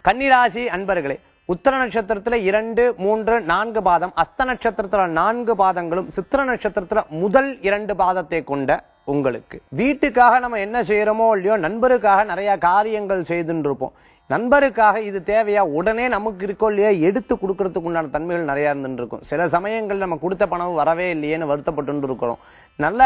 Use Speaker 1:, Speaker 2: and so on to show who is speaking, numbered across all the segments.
Speaker 1: கன்னிராசி அன்பர்களே, உத்தர நட்சத்திரத்துல 2, 3, 4 பாதம், அஸ்த நட்சத்திரத்துல 4 பாதங்களும், சித்திர நட்சத்திரத்துல முதல் 2 பாதத்தை கொண்ட உங்களுக்கு வீட்டுக்காக நம்ம என்ன செய்யறோமோ இல்லையோ, நண்பருக்காக நிறைய காரியங்கள் செய்துட்டு இருப்போம். நண்பருக்காக இது தேவையா, உடனே நமக்கு இருக்கோ இல்லையா எடுத்து கொடுக்கறதுக்கு உண்டான தன்மைகள் நிறைய இருந்துட்டு இருக்கும். சில சமயங்கள் நம்ம கொடுத்த பணம் வரவே இல்லையேன்னு வருத்தப்பட்டு இருக்கிறோம். நல்ல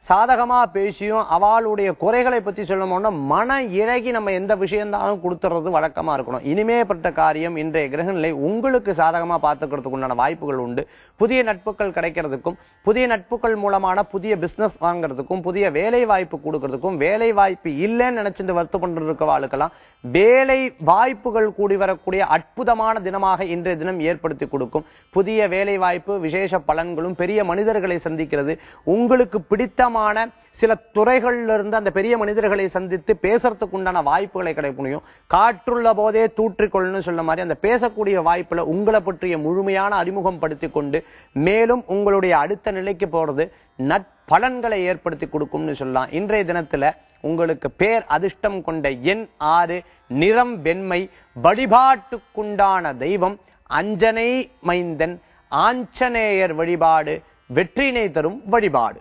Speaker 1: சாதகமா பேசியும் அவளுடைய குறைகளை பத்தி சொல்லணும்னா மன இழகி நம்ம எந்த விஷயம்தான் கொடுத்துறது வழக்கமா இருக்கணும். இனிமேப்பட்ட காரியம் இன்றைய கிரகநிலை உங்களுக்கு சாதகமா பார்த்துக்கிறதுக்கு உண்டான வாய்ப்புகள் உண்டு. புதிய நட்புகள் கிடைக்கிறதுக்கும், புதிய நட்புகள் மூலமான புதிய பிசினஸ் வாங்குறதுக்கும், புதிய வேலை வாய்ப்பு கொடுக்கறதுக்கும், வேலை வாய்ப்பு இல்லைன்னு நினைச்சிட்டு வருத்தப்பட்டு இருக்கவாளுக்கெல்லாம் வேலை வாய்ப்புகள் கூடி வரக்கூடிய அற்புதமான தினமாக இன்றைய தினம் ஏற்படுத்தி கொடுக்கும். புதிய வேலை வாய்ப்பு, விசேஷ பலன்களும், பெரிய மனிதர்களை சந்திக்கிறது, உங்களுக்கு பிடித்தமான சில துறைகள்ல இருந்து அந்த பெரிய மனிதர்களை சந்தித்து பேசுறதுக்கு உண்டான வாய்ப்புகளை கிடைக்க முடியும். காற்றுள்ள போதே தூற்றிக்கொள்ளுன்னு சொல்ல மாதிரி அந்த பேசக்கூடிய வாய்ப்புல உங்களை பற்றிய முழுமையான அறிமுகம் படுத்தி கொண்டு மேலும் உங்களுடைய அடுத்த நிலைக்கு போறது நற்பலன்களை ஏற்படுத்தி கொடுக்கும்னு சொல்லலாம். இன்றைய தினத்துல உங்களுக்கு பேர் அதிர்ஷ்டம் கொண்ட எண் 6, நிறம் வெண்மை, வழிபாட்டுக்குண்டான தெய்வம் அஞ்சனை மைந்தன், ஆஞ்சநேயர் வழிபாடு வெற்றினை தரும் வழிபாடு.